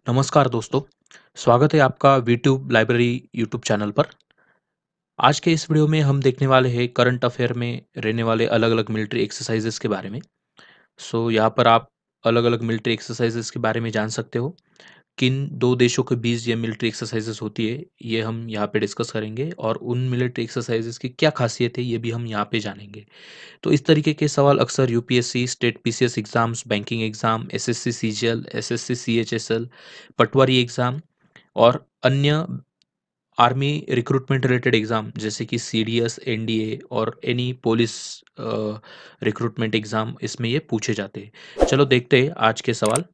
नमस्कार दोस्तों, स्वागत है आपका वीट्यूब लाइब्रेरी यूट्यूब चैनल पर। आज के इस वीडियो में हम देखने वाले हैं करंट अफेयर में रहने वाले अलग-अलग मिलिट्री एक्सरसाइजेस के बारे में। यहाँ पर आप अलग-अलग मिलिट्री एक्सरसाइजेस के बारे में जान सकते हो। किन 2 देशों के बीच ये मिलिट्री एक्सरसाइजेस होती है, ये हम यहाँ पे डिस्कस करेंगे और उन मिलिट्री एक्सरसाइजेस की क्या खासियत है, ये भी हम यहाँ पे जानेंगे। तो इस तरीके के सवाल अक्सर UPSC, state PCS exams, banking exam, SSC CGL, SSC CHSL, patwari exam और अन्य आर्मी रिक्रूटमेंट रिलेटेड एग्ज़ाम जैसे कि सीडीएस, एनडीए और एनी पुलिस रिक्रूटमेंट एग्ज़ाम इसमें ये पूछे जाते हैं। चलो देखते हैं आज के सवाल।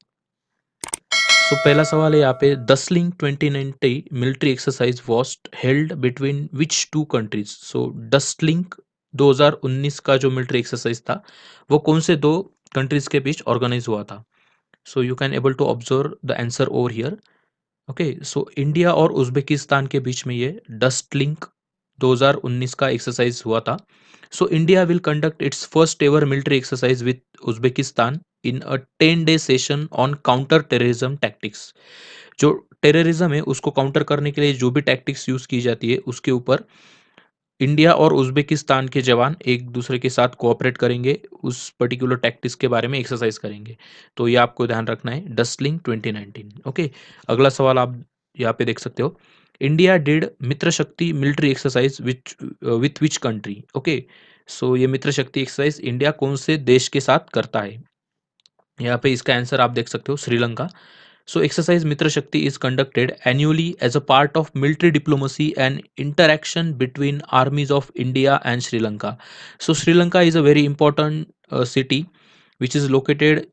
पहला सवाल है यहाँ पे Dustlik 2090 military exercise was held between which two countries. Dustlik 2019 का जो मिलिट्री एक्सरसाइज था वो कौन से दो कंट्रीज के बीच ऑर्गेनाइज हुआ था। You can able to observe the answer over here. Okay, India और उज़्बेकिस्तान के बीच में ये डस्ट लिंक 2019 का एक्सरसाइज हुआ था। India will conduct it's first ever military exercise with Uzbekistan in a 10-day session on counter terrorism tactics. जो terrorism है उसको काउंटर करने के लिए जो भी टैक्टिक्स यूज की जाती है उसके ऊपर इंडिया और उज़्बेकिस्तान के जवान एक दूसरे के साथ कोऑपरेट करेंगे, उस पर्टिकुलर टैक्टिक्स के बारे में एक्सरसाइज करेंगे। तो ये आपको ध्यान रखना है, डस्टलिंग 2019। ओके, अगला सवाल आप यहाँ पे देख सकते हो। इंडिया डिड मित्र शक्ति military exercise with which country. Okay, ये मित्र शक्ति एक्सरसाइज इंडिया कौन से देश के साथ करता है। यहाँ पे इसका आंसर आप देख सकते हो, Sri Lanka. Exercise Mitra Shakti is conducted annually as a part of military diplomacy and interaction between armies of India and Sri Lanka. Sri Lanka is a very important city which is located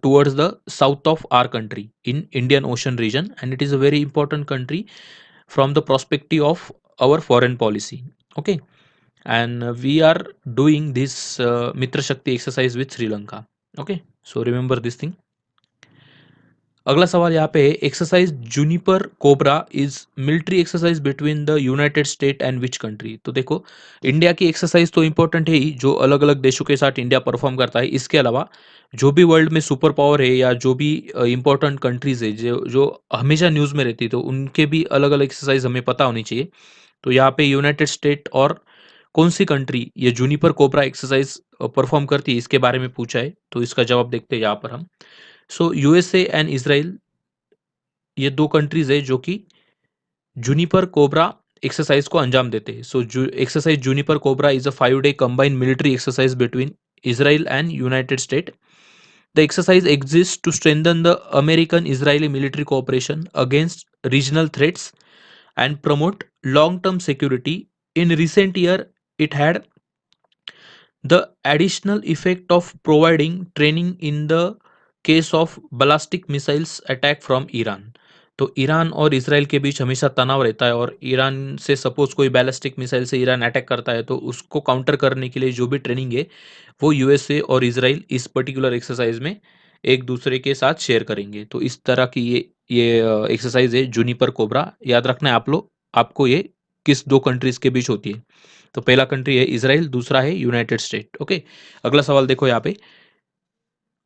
towards the south of our country in Indian Ocean region, and it is a very important country from the perspective of our foreign policy. Okay, and we are doing this Mitra Shakti exercise with Sri Lanka. Okay, remember this thing. अगला सवाल यहाँ पे exercise Juniper cobra is military exercise between the United state and which country. तो देखो, India की exercise तो important है ही, जो अलग अलग देशों के साथ इंडिया परफॉर्म करता है। इसके अलावा जो भी वर्ल्ड में सुपर पावर है या जो भी इंपॉर्टेंट कंट्रीज है जो जो हमेशा न्यूज़ में रहती है, तो उनके भी अलग अलग एक्सरसाइज हमें पता होनी चाहिए। तो यहाँ पे यूनाइटेड स्टेट और कौन सी कंट्री ये जूनिपर कोबरा एक्सरसाइज परफॉर्म करती है, इसके बारे में पूछा है। तो इसका जवाब देखते हैं यहाँ पर हम। यूएसए एंड इसराइल, ये 2 कंट्रीज़ है जो कि जूनिपर कोबरा एक्सरसाइज को अंजाम देते हैं। Exercise Juniper cobra is a 5-day combined military exercise between Israel and United States. The exercise exists to strengthen the American-Israeli military cooperation against regional threats and promote long-term security. In recent year, it had the additional effect of providing training in the case of ballistic missiles attack from Iran. तो Iran और Israel के बीच हमेशा तनाव रहता है, और Iran से suppose कोई बैलिस्टिक मिसाइल से ईरान अटैक करता है तो उसको काउंटर करने के लिए जो भी ट्रेनिंग है वो यूएसए और इसराइल इस पर्टिकुलर एक्सरसाइज में एक दूसरे के साथ शेयर करेंगे। तो इस तरह की ये एक्सरसाइज है जूनिपर कोबरा। याद रखना है आप लोग, आपको ये किस 2 कंट्रीज के बीच होती है। तो पहला कंट्री है इसराइल, दूसरा है यूनाइटेड स्टेट। ओके, अगला सवाल देखो यहाँ पे।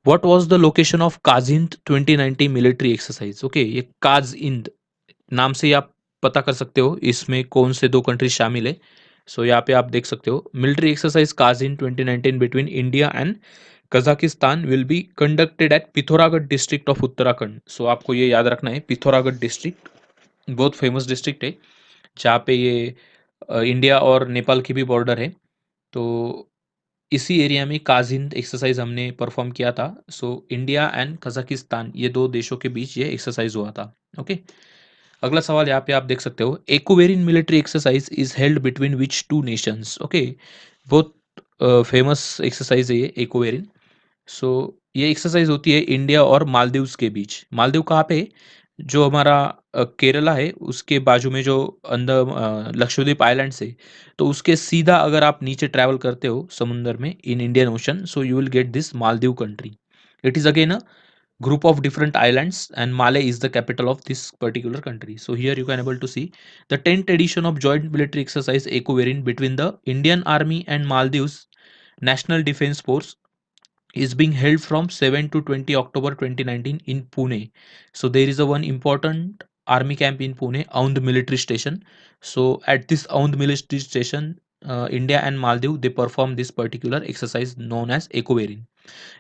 What was the location of Kazind 2090 military exercise. Okay, ये काजिंद नाम से ही आप पता कर सकते हो इसमें कौन से 2 कंट्रीज शामिल है। यहाँ पे आप देख सकते हो, military exercise cousin 2019 between India and Kazakhstan will be conducted at Pithoragarh district of Uttarakhand. आपको ये याद रखना है, पिथौरागढ़ डिस्ट्रिक्ट बहुत फेमस डिस्ट्रिक्ट है जहाँ पे ये इंडिया और नेपाल की भी बॉर्डर है। तो इसी एरिया में काजिन एक्सरसाइज हमने परफॉर्म किया था। इंडिया एंड कजाकिस्तान, ये 2 देशों के बीच ये एक्सरसाइज हुआ था। ओके, अगला सवाल यहाँ पे आप देख सकते हो, Ekuverin military exercise is held between which 2 Nations. Okay, बहुत फेमस एक्सरसाइज है ये एक्वेरिन। ये एक्सरसाइज होती है इंडिया और मालदीव्स के बीच। मालदीव कहाँ पे है? जो हमारा केरला है उसके बाजू में जो अंदर लक्षद्वीप आइलैंड्स है, तो उसके सीधा अगर आप नीचे ट्रैवल करते हो समुंदर में in Indian ocean, you will get this Maldives country. It is again a group of different islands, and Malé is the capital of this particular country. Here you can able to see the 10th edition of joint military exercise ECOWARIN between the Indian Army and Maldives National Defense Force is being held from 7 to 20 October 2019 in Pune. So there is a one important army camp in Pune, Aund military station. So at this Aund military station, India and Maldives they perform this particular exercise known as Ecoverin.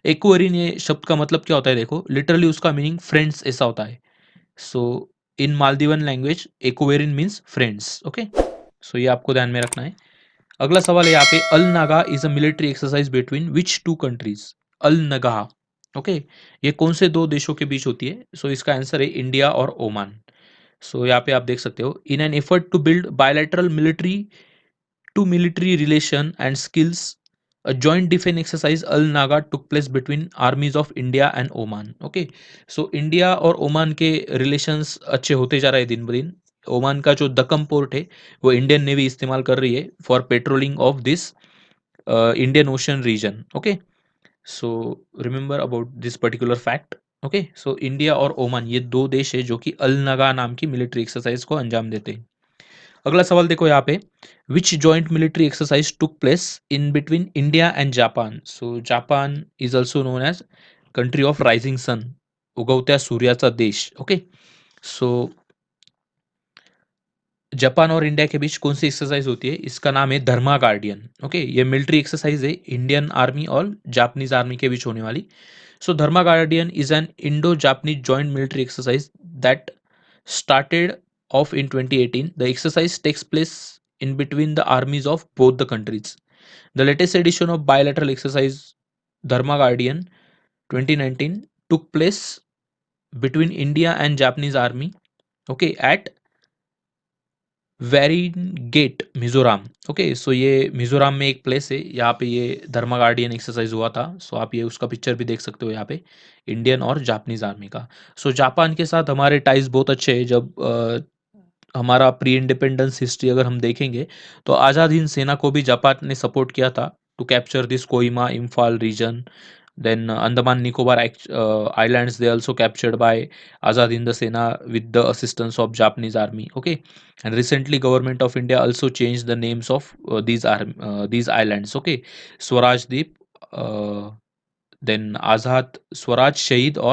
Ecoverin ये शब्द का मतलब क्या होता है देखो, literally उसका meaning friends ऐसा होता है. So in Maldivian language Ecoverin means friends. Okay, so ये आपको ध्यान में रखना है. अगला सवाल है यहाँ पे, Al Najah is a military exercise between which two countries. Al Najah, okay, ये कौन से दो देशों के बीच होती है? सो इसका आंसर है इंडिया और ओमान. सो यहाँ पे आप देख सकते हो, in an effort to build bilateral military to military relation and skills, a joint defense exercise Al Naga took place between armies of India and Oman. Okay, so India और Oman के relations अच्छे होते जा रहे हैं दिन ब दिन. ओमान का जो दक्कम पोर्ट है वो इंडियन नेवी इस्तेमाल कर रही है for patrolling of this Indian Ocean region. Okay, so remember about this particular fact. Okay, so India और ओमान ये दो देश है जो कि अल नगा नाम की मिलिट्री एक्सरसाइज को अंजाम देते हैं. अगला सवाल देखो यहाँ पे, which joint military exercise took place in between India and Japan. So Japan is also known as country of rising sun, उगवत्या सूर्याचा देश. ओके, सो जापान और इंडिया के बीच कौन सी एक्सरसाइज होती है? इसका नाम है धर्मा गार्डियन. ओके, ये मिलिट्री एक्सरसाइज है इंडियन आर्मी और जापानीज आर्मी के बीच होने वाली. So Dharma Guardian is an Indo-Japanese joint military exercise that started off in 2018. The exercise takes place in between the armies of both the countries. The latest edition of bilateral exercise Dharma Guardian 2019 took place between India and Japanese army. Okay, at Vairengte Mizoram. Okay, so ये मिजोरम में एक place है, यहाँ पे ये धर्मा guardian exercise हुआ था. सो आप ये उसका पिक्चर भी देख सकते हो यहाँ पे, इंडियन और जापानीज आर्मी का. सो जापान के साथ हमारे टाइज बहुत अच्छे हैं. जब हमारा प्री इंडिपेंडेंस हिस्ट्री अगर हम देखेंगे तो आज़ाद हिंद सेना को भी जापान ने सपोर्ट किया था to capture this Kohima Imphal region. Then Andaman Nicobar Islands they also captured by Azad Hind Sena with the assistance of Japanese army. Okay, and recently government of India also changed the names of these islands. Okay, Swaraj Deep, then Azad Swaraj Shahid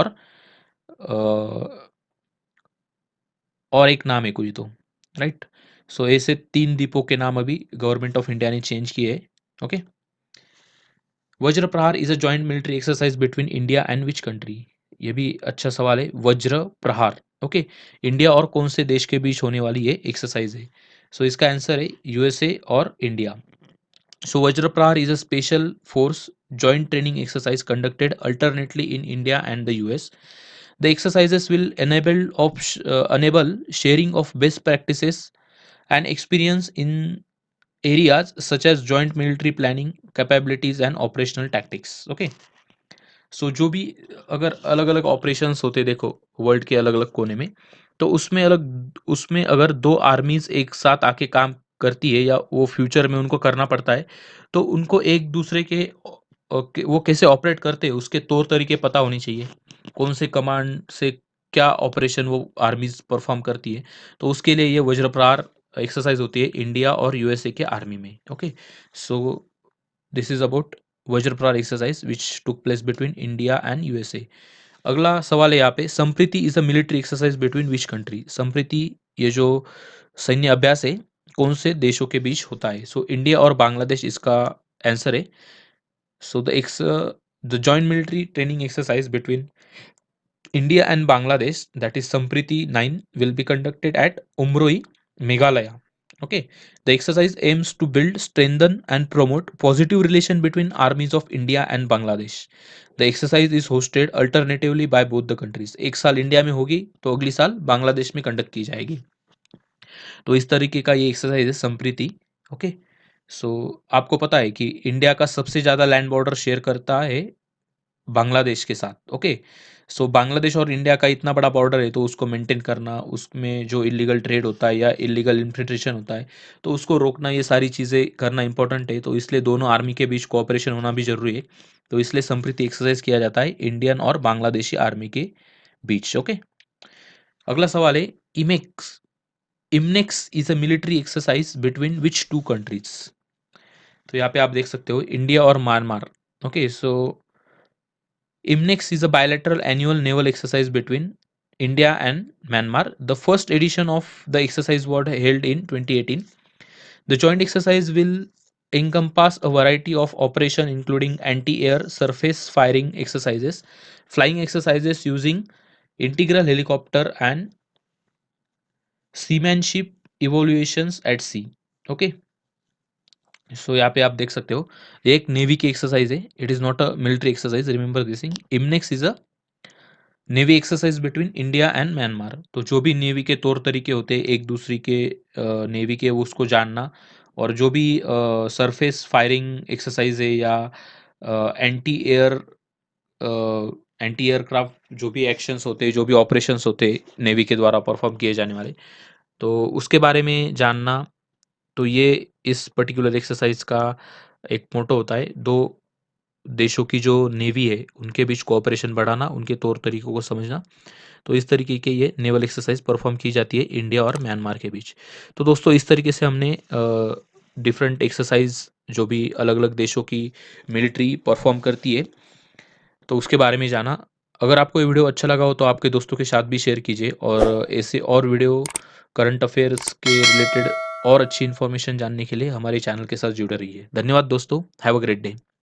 और एक नाम है कोई तो, right. सो ऐसे तीन द्वीपों के नाम अभी गवर्नमेंट ऑफ इंडिया ने चेंज किए हैं. ओके, वज्र प्रहार is a joint military exercise between India and which country. ये भी अच्छा सवाल है. वज्र प्रहार, ओके, इंडिया और कौन से देश के बीच होने वाली ये एक्सरसाइज है? सो इसका आंसर है यूएसए और इंडिया. सो वज्र प्रहार is a special force joint training exercise conducted alternately in India and the US. The exercises will enable sharing of best practices and experience in areas such as joint military planning, capabilities and operational tactics. Okay, सो जो भी अगर अलग अलग operations होते देखो world के अलग अलग कोने में, तो उसमें अगर दो आर्मीज एक साथ आके काम करती है या वो फ्यूचर में उनको करना पड़ता है, तो उनको एक दूसरे वो कैसे ऑपरेट करते हैं उसके तौर तरीके पता होने चाहिए. कौन से कमांड से क्या ऑपरेशन वो आर्मीज परफॉर्म करती है, तो उसके लिए ये वज्रप्रहार एक्सरसाइज होती है इंडिया और यूएसए के आर्मी में. Okay, so this is about Vajraprahar exercise which took place between India and USA. अगला सवाल है यहाँ पे, Sampriti is a military exercise between which country. Sampriti ये जो सैन्य अभ्यास है कौन से देशों के बीच होता है? सो इंडिया और बांग्लादेश इसका आंसर है. So the joint military training exercise between India and Bangladesh, that is Sampriti 9, will be conducted at Umroi, Meghalaya. Okay, the exercise aims to build, strengthen, and promote positive relation between armies of India and Bangladesh. The exercise is hosted alternatively by both the countries. एक साल India में होगी तो अगली साल बांग्लादेश में conduct की जाएगी. तो इस तरीके का ये एक्सरसाइज है संप्रीति. ओके, सो आपको पता है कि इंडिया का सबसे ज़्यादा लैंड बॉर्डर शेयर करता है बांग्लादेश के साथ. ओके, सो बांग्लादेश और इंडिया का इतना बड़ा बॉर्डर है तो उसको मेंटेन करना, उसमें जो इलीगल ट्रेड होता है या इलीगल इन्फिल्ट्रेशन होता है तो उसको रोकना, ये सारी चीज़ें करना इंपॉर्टेंट है. तो इसलिए दोनों आर्मी के बीच कोऑपरेशन होना भी जरूरी है. तो इसलिए संप्रीति एक्सरसाइज किया जाता है इंडियन और बांग्लादेशी आर्मी के बीच. ओके, अगला सवाल है, IMEX IMNEX is a military exercise between which two countries. तो यहाँ पे आप देख सकते हो इंडिया और Myanmar. Okay, so IMNEX is a bilateral annual naval exercise between India and Myanmar. The first edition of the exercise was held in 2018. The joint exercise will encompass a variety of operations including anti-air surface firing exercises, flying exercises using integral helicopter and seamanship evaluations at sea. Okay. सो यहाँ पे आप देख सकते हो ये एक navy की exercise है. It is not a military exercise. Remember this thing. IMNEX is a navy exercise between India and Myanmar. तो जो भी नेवी के तौर तरीके होते हैं एक दूसरे के नेवी के उसको जानना, और जो भी सरफेस फायरिंग एक्सरसाइज है या एंटी एयर एंटी एयरक्राफ्ट जो भी एक्शंस होते हैं, जो भी ऑपरेशंस होते हैं नेवी के द्वारा परफॉर्म किए जाने वाले, तो उसके बारे में जानना. तो ये इस पर्टिकुलर एक्सरसाइज का एक मोटो होता है. दो देशों की जो नेवी है उनके बीच कोऑपरेशन बढ़ाना, उनके तौर तरीकों को समझना. तो इस तरीके के ये नेवल एक्सरसाइज परफॉर्म की जाती है इंडिया और म्यांमार के बीच. तो दोस्तों इस तरीके से हमने डिफरेंट एक्सरसाइज जो भी अलग अलग देशों की मिलिट्री परफॉर्म करती है तो उसके बारे में जाना. अगर आपको ये वीडियो अच्छा लगा हो तो आपके दोस्तों के साथ भी शेयर कीजिए, और ऐसे और वीडियो करंट अफेयर्स के रिलेटेड और अच्छी इन्फॉर्मेशन जानने के लिए हमारे चैनल के साथ जुड़े रहिए. धन्यवाद दोस्तों. Have a great day.